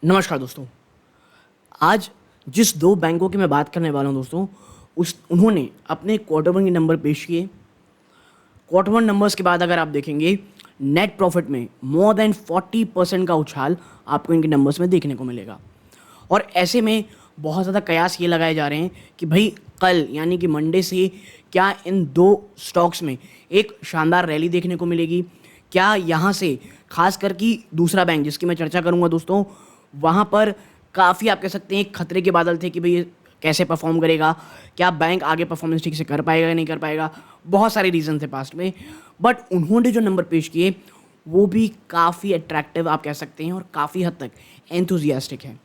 नमस्कार दोस्तों। आज जिस दो बैंकों की मैं बात करने वाला हूं दोस्तों, उन्होंने अपने क्वार्टर वन के नंबर पेश किए। क्वार्टर वन नंबर्स के बाद अगर आप देखेंगे, नेट प्रॉफिट में मोर देन 40% का उछाल आपको इनके नंबर्स में देखने को मिलेगा। और ऐसे में बहुत ज़्यादा कयास ये लगाए जा रहे हैं कि भाई कल यानी कि मंडे से क्या इन दो स्टॉक्स में एक शानदार रैली देखने को मिलेगी। क्या यहाँ से खास कर कि दूसरा बैंक जिसकी मैं चर्चा करूँगा दोस्तों, वहाँ पर काफ़ी आप कह सकते हैं खतरे के बादल थे कि भाई ये कैसे परफॉर्म करेगा, क्या बैंक आगे परफॉर्मेंस ठीक से कर पाएगा या नहीं कर पाएगा। बहुत सारे रीज़न थे पास्ट में, बट उन्होंने जो नंबर पेश किए वो भी काफ़ी अट्रैक्टिव आप कह सकते हैं और काफ़ी हद तक एंथुजियास्टिक है।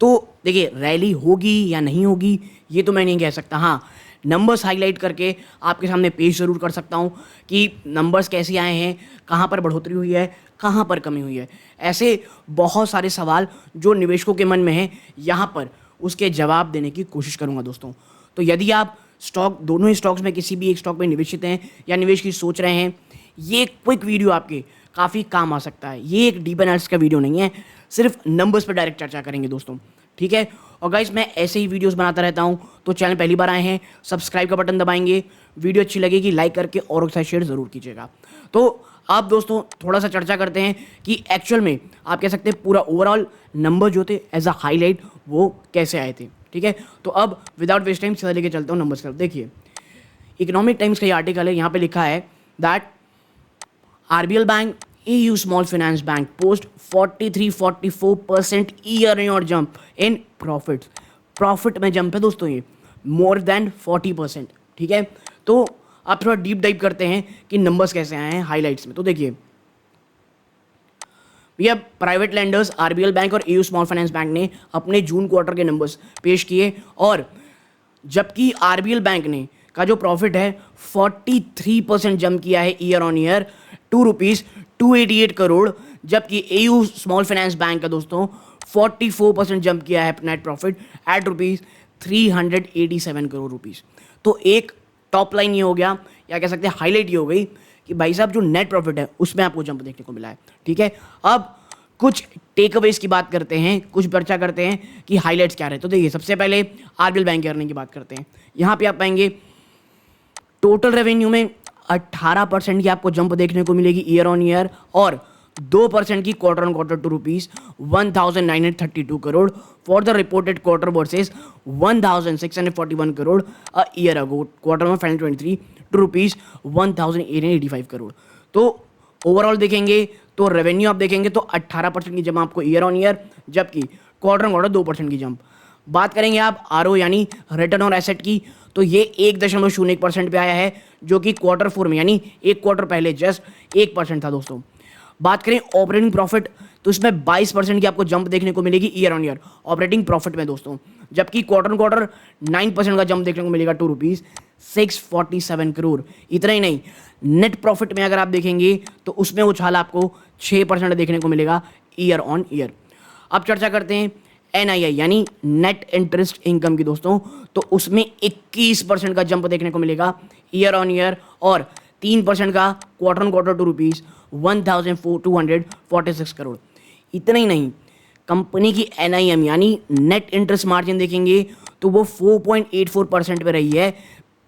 तो देखिए, रैली होगी या नहीं होगी ये तो मैं नहीं कह सकता। हाँ, नंबर्स हाईलाइट करके आपके सामने पेश ज़रूर कर सकता हूँ कि नंबर्स कैसे आए हैं, कहाँ पर बढ़ोतरी हुई है, कहाँ पर कमी हुई है। ऐसे बहुत सारे सवाल जो निवेशकों के मन में हैं, यहाँ पर उसके जवाब देने की कोशिश करूँगा दोस्तों। तो यदि आप दोनों ही स्टॉक्स में किसी भी एक स्टॉक में निवेशित हैं या निवेश की सोच रहे हैं, ये क्विक वीडियो आपके काफ़ी काम आ सकता है। ये एक डीप एनालिसिस का वीडियो नहीं है, सिर्फ नंबर्स पर डायरेक्ट चर्चा करेंगे दोस्तों, ठीक है। और गाइस, मैं ऐसे ही वीडियोस बनाता रहता हूं, तो चैनल पहली बार आए हैं सब्सक्राइब का बटन दबाएंगे, वीडियो अच्छी लगेगी लाइक करके और साथ शेयर ज़रूर कीजिएगा। तो आप दोस्तों थोड़ा सा चर्चा करते हैं कि एक्चुअल में आप कह सकते हैं पूरा ओवरऑल नंबर जो थे एज अ हाईलाइट वो कैसे आए थे, ठीक है। तो अब विदाउट वेस्ट टाइम सीधा लेके चलता हूँ नंबर्स की तरफ। देखिए, इकोनॉमिक टाइम्स का ये आर्टिकल है, यहाँ पे लिखा है that RBL Bank, EU Small Finance Bank post 43-44% year-on-year jump in profits। Profit में जंप है दोस्तों, ये मोर देन 40%, ठीक है। तो आप थोड़ा डीप डाइव करते हैं कि नंबर्स कैसे आए हैं हाइलाइट्स में। तो देखिए, भैया प्राइवेट लैंडर्स RBL बैंक और EU स्मॉल फाइनेंस बैंक ने अपने जून क्वार्टर के नंबर्स पेश किए, और जबकि RBL बैंक ने का जो प्रॉफिट है 43% जंप किया है ईयर ऑन ईयर ₹288 करोड़, जबकि EU स्मॉल फाइनेंस बैंक का दोस्तों 44% जंप किया है net profit at ₹387 crore rupees. तो एक टॉप लाइन ये हो गया, या कह सकते हैं हाईलाइट ये हो गई कि भाई साहब जो नेट प्रॉफिट है उसमें आपको जंप देखने को मिला है, ठीक है। अब कुछ टेक अवेज की बात करते हैं, कुछ चर्चा करते हैं कि हाईलाइट्स क्या रहे। तो देखिए, सबसे पहले RBL बैंक के अर्निंग की बात करते हैं। यहाँ पे आप पाएंगे टोटल रेवेन्यू में 18% की आपको जंप देखने को मिलेगी ईयर ऑन ईयर, और 2% की quarter on quarter to ₹1932 crore for the reported quarter versus 1641 crore a year ago quarter में फाइनल 23 टू ₹1885 करोड़। तो ओवरऑल देखेंगे तो रेवेन्यू आप देखेंगे तो 18% की जंप आपको ईयर ऑन ईयर, जबकि क्वार्टर ऑन क्वार्टर 2% की जंप। बात करेंगे आप RO यानी रिटर्न ऑन एसेट की, तो ये 1.01% पे आया है, जो कि क्वार्टर फोर में यानी एक क्वार्टर पहले जस्ट 1% था दोस्तों। बात करें ऑपरेटिंग प्रॉफिट, तो इसमें 22% की आपको जंप देखने को मिलेगी year on year operating profit में दोस्तों, जबकि क्वार्टर ऑन क्वार्टर 9% का जंप देखने को मिलेगा ₹647 करोड़। इतना ही नहीं, नेट प्रॉफिट में अगर आप देखेंगे तो उसमें उछाल आपको 6% देखने को मिलेगा ईयर ऑन ईयर। अब चर्चा करते हैं NII यानी नेट इंटरेस्ट इनकम की दोस्तों, तो उसमें 21% का जंप देखने को मिलेगा ईयर ऑन ईयर, और 3% का quarter on quarter to ₹1246 crore. इतना ही नहीं, कंपनी की NIM यानी नेट इंटरेस्ट मार्जिन देखेंगे तो वो 4.84% पे रही है,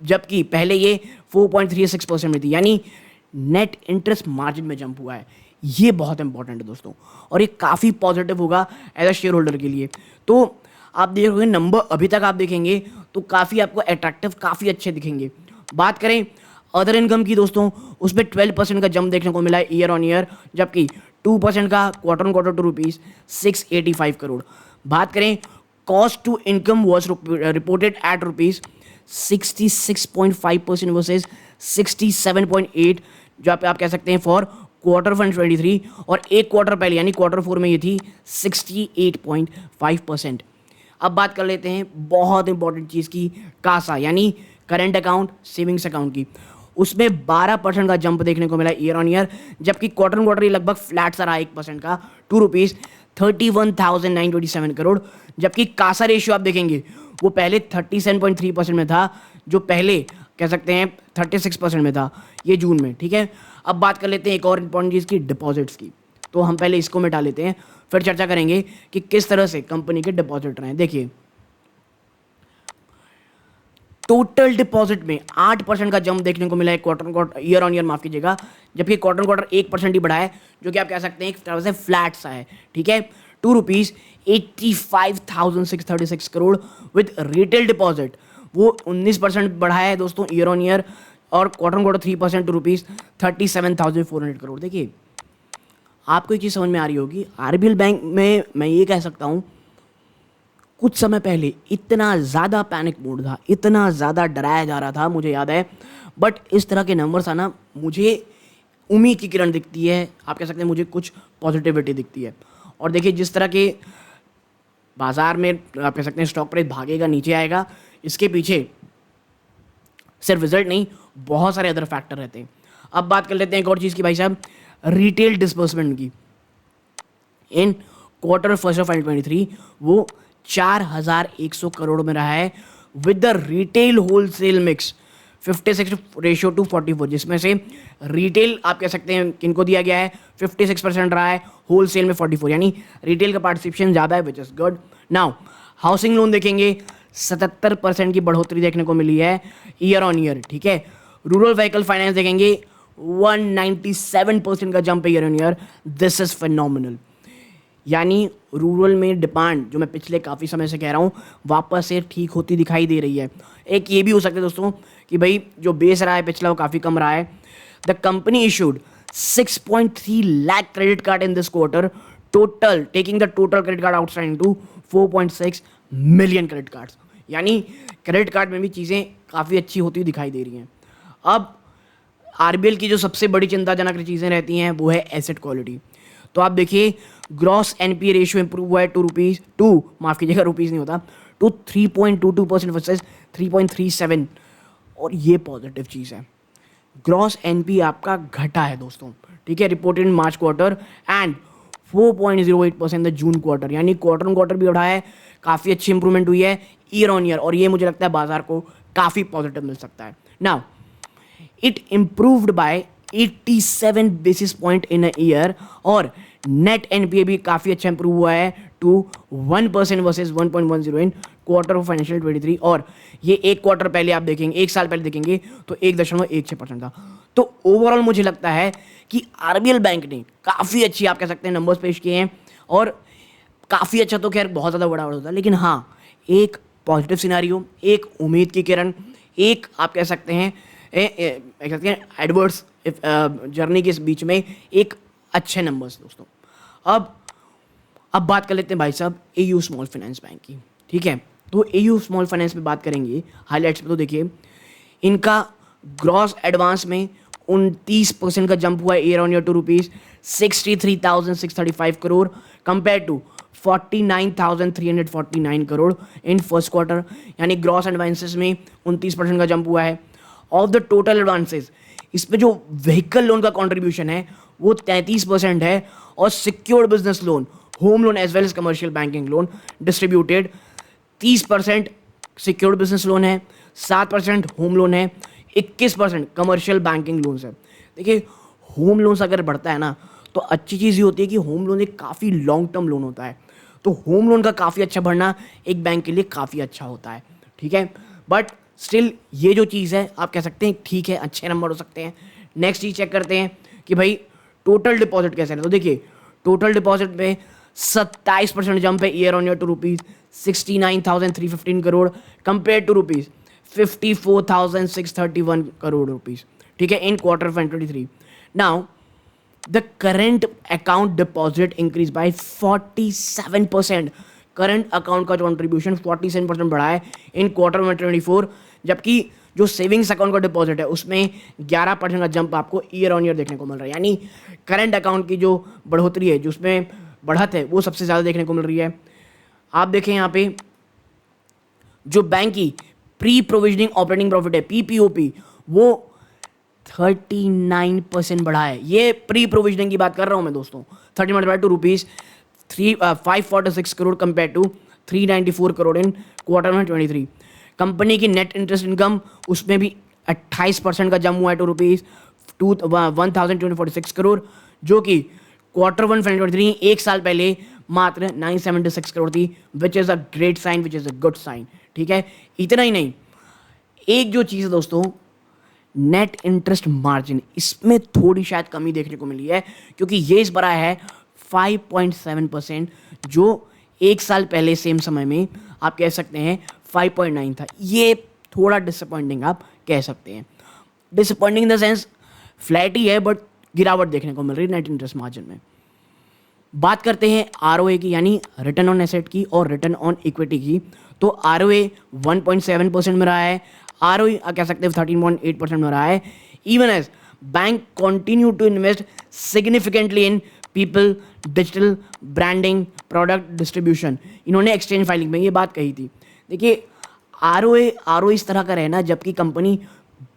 जबकि पहले ये 4.36% में थी, यानी नेट इंटरेस्ट मार्जिन में जंप हुआ है। ये बहुत इंपॉर्टेंट है दोस्तों, और ये काफ़ी पॉजिटिव होगा एज अ शेयर होल्डर के लिए। तो आप देखोगे नंबर अभी तक आप देखेंगे तो काफ़ी आपको अट्रैक्टिव, काफ़ी अच्छे दिखेंगे। बात करें अदर इनकम की दोस्तों, उसमें 12% का जंप देखने को मिला है ईयर ऑन ईयर, जबकि 2% का quarter on quarter to ₹685 crore. बात करें cost to income was reported at ₹66.5% versus 67.8, जो आप कह सकते हैं फॉर क्वार्टर 1 23, और एक क्वार्टर पहले यानी क्वार्टर फोर में ये थी 68.5%। अब बात कर लेते हैं बहुत इंपॉर्टेंट चीज़ की, कासा यानी करंट अकाउंट सेविंग्स अकाउंट की। उसमें 12% का जंप देखने को मिला ईयर ऑन ईयर, जबकि क्वार्टर क्वार्टर ये लगभग फ्लैट सा रहा 1% का ₹31,927 करोड़, जबकि कासा रेशियो आप देखेंगे वो पहले 37.3% में था, जो पहले कह सकते हैं 36% में था ये जून में, ठीक है। अब बात कर लेते हैं एक और इंपॉर्टेंट चीज़ की, डिपॉजिट्स की। तो हम पहले इसको मिटा लेते हैं, फिर चर्चा करेंगे कि किस तरह से कंपनी के डिपॉजिट रहे हैं। देखिए टोटल डिपॉजिट में 8% का जंप देखने को मिला है quarter quarter, year on year माफ कीजिएगा, जबकि क्वार्टर क्वार्टर 1% ही बढ़ा है, जो कि आप कह सकते हैं एक तरह से फ्लैट सा है। ठीक है, ₹85,636 करोड़ विद रिटेल डिपॉजिट वो 19% बढ़ा है दोस्तों ईयर ऑन ईयर, और क्वार्टर क्वार्टर 3% ₹37,400 करोड़। देखिए आपको एक चीज़ समझ में आ रही होगी, आरबीएल बैंक में मैं ये कह सकता हूँ कुछ समय पहले इतना ज़्यादा पैनिक मोड था, इतना ज़्यादा डराया जा रहा था, मुझे याद है, बट इस तरह के नंबर्स आना मुझे उम्मीद की किरण दिखती है, आप कह सकते हैं मुझे कुछ पॉजिटिविटी दिखती है। और देखिए जिस तरह के बाजार में आप कह सकते हैं स्टॉक प्राइस भागेगा, नीचे आएगा, इसके पीछे सिर्फ रिजल्ट नहीं, बहुत सारे अदर फैक्टर रहते हैं। अब बात कर लेते हैं एक और चीज़ की भाई साहब, रिटेल डिसबर्समेंट की। इन क्वार्टर फर्स्ट ऑफ 2023 वो 4,100 करोड़ में रहा है with the retail wholesale mix 56:44, जिसमें से रिटेल आप कह सकते हैं किनको दिया गया है 56% रहा है, होलसेल में 44, यानी रिटेल का पार्टिसिपेशन ज़्यादा है, which is good. Now housing loan देखेंगे 77% की बढ़ोतरी देखने को मिली है ईयर ऑन ईयर। ठीक है, रूरल व्हीकल फाइनेंस देखेंगे 197% का जंप है year on year, this is phenomenal. यानी रूरल में डिमांड जो मैं पिछले काफ़ी समय से कह रहा हूँ वापस से ठीक होती दिखाई दे रही है। एक ये भी हो सकता है दोस्तों कि भाई जो बेस रहा है पिछला वो काफ़ी कम रहा है। The company issued 6.3 lakh credit card in this quarter, total taking the total credit card outstanding to 4.6 million credit cards, यानी क्रेडिट कार्ड में भी चीज़ें काफ़ी अच्छी होती दिखाई दे रही हैं। अब आरबीएल की जो सबसे बड़ी चिंताजनक चीज़ें रहती हैं वो है एसेट क्वालिटी। तो आप देखिए ग्रॉस एनपीए रेशियो इंप्रूव हुआ है रुपीज़ नहीं होता, टू 3.22% वर्सेस 3.37, और ये पॉजिटिव चीज़ है। ग्रॉस एनपीए आपका घटा है दोस्तों, ठीक है, reported in March quarter and 4.08% the June quarter, यानी क्वार्टर ऑन क्वार्टर भी बढ़ा है, काफ़ी अच्छी इंप्रूवमेंट हुई है ईयर ऑन ईयर, और ये मुझे लगता है बाजार को काफ़ी पॉजिटिव मिल सकता है। Now it improved by 87 basis point in a year, और नेट एनपीए भी काफ़ी अच्छा इंप्रूव हुआ है to 1% versus 1.10 in quarter of financial 23, और ये एक क्वार्टर पहले आप देखेंगे, एक साल पहले देखेंगे तो 1.16% था। तो ओवरऑल मुझे लगता है कि आरबीएल बैंक ने काफ़ी अच्छी आप कह सकते हैं नंबर्स पेश किए हैं, और काफ़ी अच्छा तो खैर बहुत ज़्यादा बड़ा होता है, लेकिन हाँ एक पॉजिटिव सिनारियो, एक उम्मीद की किरण, एक आप कह सकते हैं एडवर्स जर्नी के बीच में एक अच्छे नंबर्स दोस्तों। अब बात कर लेते हैं भाई साहब एयू स्मॉल फाइनेंस बैंक की। ठीक है, तो एयू स्मॉल फाइनेंस में बात करेंगे हाईलाइट्स पे, तो देखिए इनका ग्रॉस एडवांस में 29% का जंप हुआ है year on year to ₹63,635 crore compare to 49,349 crore in first quarter, यानी ग्रॉस एडवांसेस में 29% का जंप हुआ है। ऑफ द टोटल एडवांसेस इसमें जो व्हीकल लोन का कंट्रीब्यूशन है वो 33% है, और secured business loan, home loan as well as commercial banking loan distributed 30% secured business loan है, 7% होम लोन है, 21% कमर्शियल बैंकिंग लोन है। देखिए होम लोन्स अगर बढ़ता है ना तो अच्छी चीज़ ये होती है कि होम लोन एक काफ़ी लॉन्ग टर्म लोन होता है, तो होम लोन का काफ़ी अच्छा बढ़ना एक बैंक के लिए काफ़ी अच्छा होता है। ठीक है, बट स्टिल ये जो चीज़ है आप कह सकते हैं ठीक है, अच्छे नंबर हो सकते हैं। नेक्स्ट चीज़ चेक करते हैं कि भाई टोटल डिपॉजिट कैसे है। तो देखिए टोटल डिपॉजिट में 27% जंप है year on year to ₹69,315 crore compare to ₹54,631 crore rupees. ठीक है, in quarter 2023। Now the current account deposit increase by 47%, current account का कॉन्ट्रीब्यूशन 47% बढ़ा है इन क्वार्टर में 24, जबकि जो सेविंग्स अकाउंट का डिपॉजिट है उसमें 11% का जंप आपको ईयर ऑन ईयर देखने को मिल रहा है, यानी करंट अकाउंट की जो बढ़ोतरी है, जो उसमें बढ़त है, वो सबसे ज़्यादा देखने को मिल रही है। आप देखें यहाँ पे जो बैंक की प्री प्रोविजनिंग ऑपरेटिंग प्रॉफिट है पीपीओपी, वो 39% बढ़ा है। ये प्री प्रोविजनिंग की बात कर रहा हूँ मैं दोस्तों, 30 multiplied to ₹546 crore compare to 394 crore in quarter में 23। कंपनी की नेट इंटरेस्ट इनकम उसमें भी 28% का जम हुआ है टू ₹1,246 करोड़, जो कि Q1 2023 एक साल पहले मात्र 976 करोड़ थी, which is a great sign, which is a good sign. ठीक है, इतना ही नहीं, एक जो चीज़ है दोस्तों, नेट इंटरेस्ट मार्जिन, इसमें थोड़ी शायद कमी देखने को मिली है, क्योंकि ये इस बार है 5.7%, जो एक साल पहले सेम समय में आप कह सकते हैं 5.9 था। ये थोड़ा डिसअपॉइंटिंग आप कह सकते हैं। Disappointing in the sense flat ही है, बट गिरावट देखने को मिल रही है नेट इंटरेस्ट मार्जिन में। बात करते हैं आरओए की, यानी रिटर्न ऑन एसेट की और रिटर्न ऑन इक्विटी की। तो आरओए 1.7% में रहा है, आरओई कह सकते हैं 13.8% में रहा है। Even as bank continue to invest significantly in people, digital, branding, product distribution. इन्होंने एक्सचेंज फाइलिंग में ये बात कही थी। देखिए, आरओए इस तरह का रहना जबकि कंपनी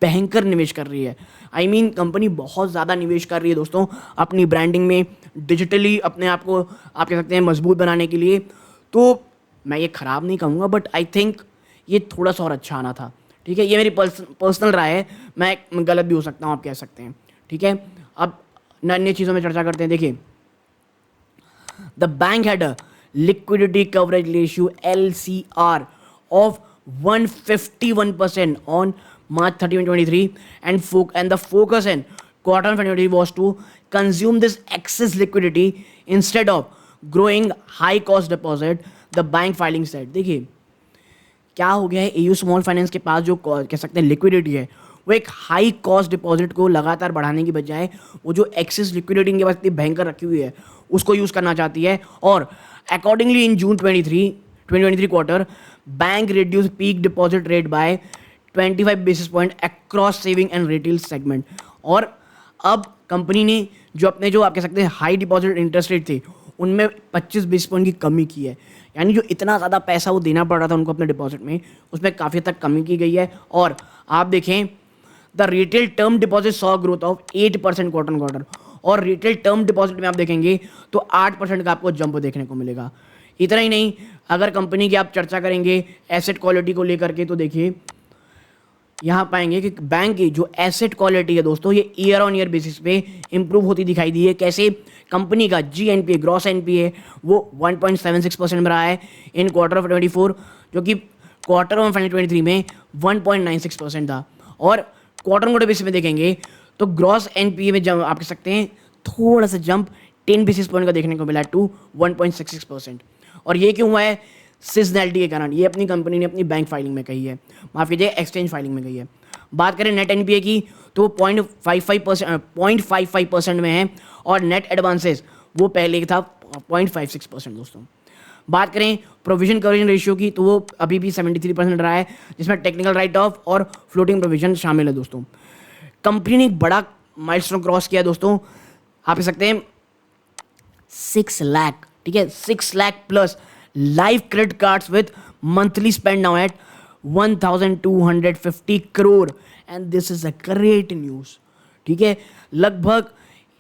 भयंकर निवेश कर रही है। आई मीन कंपनी बहुत ज़्यादा निवेश कर रही है दोस्तों अपनी ब्रांडिंग में, डिजिटली अपने आप को आप कह सकते हैं मजबूत बनाने के लिए। तो मैं ये ख़राब नहीं कहूँगा, बट आई थिंक ये थोड़ा सा और अच्छा आना था। ठीक है, ये मेरी पर्सनल राय है, मैं गलत भी हो सकता हूँ, आप कह सकते हैं। ठीक है, अब अन्य चीज़ों में चर्चा करते हैं। देखिए, the bank had a liquidity coverage ratio LCR of 151% on March 30, 2023, and the focus in quarter 2023 was to consume this excess liquidity instead of growing high cost deposit, the bank filing said। देखिए, क्या हो गया है, AU small finance के पास जो कह सकते हैं लिक्विडिटी है, वो एक हाई कॉस्ट डिपॉजिट को लगातार बढ़ाने की बजाय वो जो एक्सेस लिक्विडिटी इनके पास इतनी भयंकर रखी हुई है उसको यूज़ करना चाहती है। और accordingly in June 2023 quarter, bank reduce peak deposit rate by 25 basis point across saving and retail segment. और अब कंपनी ने जो अपने जो आप कह सकते हैं हाई डिपॉजिट इंटरेस्ट रेट थे उनमें 25 बेसिस पॉइंट की कमी की है। यानी जो इतना ज़्यादा पैसा वो देना पड़ रहा था उनको अपने डिपॉजिट में, उसमें काफ़ी तक कमी की गई है। और आप देखें, the retail term deposit saw growth of 8% quarter on quarter, और रिटेल टर्म डिपॉजिट में आप देखेंगे तो 8% का आपको जंप देखने को मिलेगा। इतना ही नहीं, अगर कंपनी की आप चर्चा करेंगे एसेट क्वालिटी को लेकर के, तो देखिए यहाँ पाएंगे कि बैंक की जो एसेट क्वालिटी है दोस्तों, ये ईयर ऑन ईयर बेसिस पे इंप्रूव होती दिखाई दी है। कैसे? कंपनी का GNPA, ग्रॉस NPA, वो 1.76% में रहा है इन क्वार्टर ऑफ 24, जो कि क्वार्टर ऑफ 2023 में 1.96% था। और क्वार्टर ऑन क्वार्टर बेसिस में देखेंगे तो ग्रॉस NPA में जब आप कह सकते हैं थोड़ा सा जंप 10 बेसिस पॉइंट का देखने को मिला टू 1.66%। और ये क्यों हुआ है? सीजनैलिटी के कारण। ये अपनी कंपनी ने अपनी बैंक फाइलिंग में कही है, माफ़ कीजिए एक्सचेंज फाइलिंग में कही है। बात करें नेट NPA की तो 0.55% में है, और नेट एडवांसेस वो पहले था 0.56% दोस्तों। बात करें प्रोविजन कवरेज रेशियो की तो वो अभी भी 73% रहा है, जिसमें टेक्निकल राइट ऑफ और फ्लोटिंग प्रोविजन शामिल है दोस्तों। कंपनी ने एक बड़ा माइलस्टोन क्रॉस किया दोस्तों, आप कह सकते हैं 6 लाख, ठीक है, 6 lakh plus live credit cards with monthly spend now at 1250 crore, and this is a great news. ठीक है, लगभग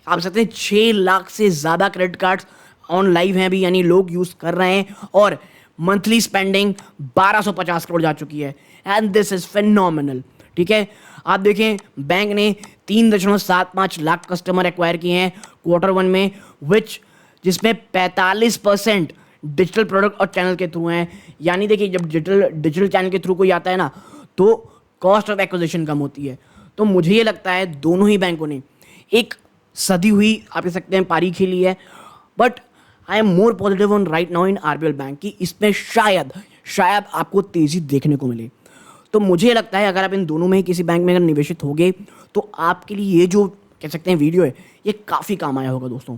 आप सकते हैं 6 लाख से ज़्यादा क्रेडिट कार्ड्स ऑन लाइव हैं अभी, यानी लोग यूज़ कर रहे हैं, और मंथली स्पेंडिंग 1250 करोड़ जा चुकी है, एंड दिस इज फिनोमिनल। ठीक है, आप देखें बैंक ने 3.75 लाख कस्टमर एक्वायर किए हैं क्वार्टर 1 में, जिसमें 45% डिजिटल प्रोडक्ट और चैनल के थ्रू हैं। यानी देखिए, जब डिजिटल चैनल के थ्रू कोई आता है ना, तो कॉस्ट ऑफ एक्विजिशन कम होती है। तो मुझे ये लगता है दोनों ही बैंकों ने एक सदी हुई आप कह सकते हैं पारी खेली है, but I am more positive on right now in RBL bank की इसमें शायद आपको तेज़ी देखने को मिले। तो मुझे लगता है अगर आप इन दोनों में ही किसी बैंक में अगर निवेशित होगे तो आपके लिए ये जो कह सकते हैं वीडियो है ये काफ़ी काम आया होगा दोस्तों।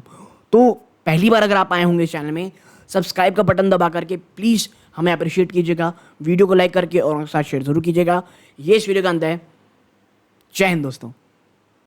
तो पहली बार अगर आप आए होंगे इस चैनल में, सब्सक्राइब का बटन दबा करके प्लीज़ हमें अप्रिशिएट कीजिएगा, वीडियो को लाइक करके और साथ शेयर ज़रूर कीजिएगा। ये इस वीडियो का अंत है। जय हिंद दोस्तों।